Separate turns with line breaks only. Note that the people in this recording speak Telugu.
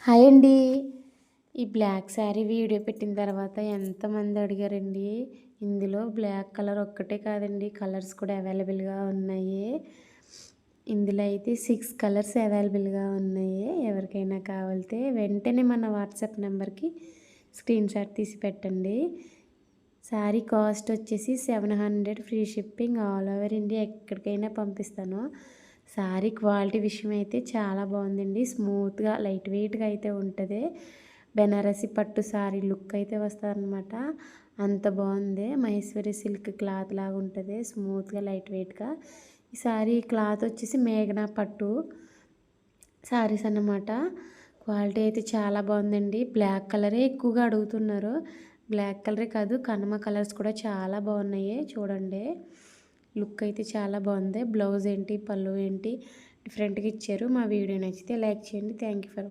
హాయ్ అండి. ఈ బ్లాక్ శారీ వీడియో పెట్టిన తర్వాత ఎంతమంది అడిగారండి. ఇందులో బ్లాక్ కలర్ ఒక్కటే కాదండి, కలర్స్ కూడా అవైలబుల్గా ఉన్నాయి. ఇందులో అయితే 6 కలర్స్ అవైలబుల్గా ఉన్నాయి. ఎవరికైనా కావాలితే వెంటనే మన వాట్సాప్ నెంబర్కి స్క్రీన్ షాట్ తీసి పెట్టండి. శారీ కాస్ట్ వచ్చేసి 700, free shipping, all over India ఎక్కడికైనా పంపిస్తాను. శారీ క్వాలిటీ విషయం అయితే చాలా బాగుందండి. స్మూత్గా లైట్ వెయిట్గా అయితే ఉంటుంది. బెనారసి పట్టు శారీ లుక్ అయితే వస్తుందన్నమాట. అంత బాగుంది. మహేశ్వరి సిల్క్ క్లాత్ లాగా ఉంటుంది, స్మూత్గా లైట్ వెయిట్గా. ఈ శారీ క్లాత్ వచ్చేసి మేఘనా పట్టు శారీస్ అన్నమాట. క్వాలిటీ అయితే చాలా బాగుందండి. బ్లాక్ కలరే ఎక్కువగా అడుగుతున్నారు. బ్లాక్ కలరే కాదు, కనమ కలర్స్ కూడా చాలా బాగున్నాయి. చూడండి, లుక్ అయితే చాలా బాగుంది. బ్లౌజ్ ఏంటి, పళ్ళు ఏంటి డిఫరెంట్గా ఇచ్చారు. మా వీడియో నచ్చితే లైక్ చేయండి. Thank you for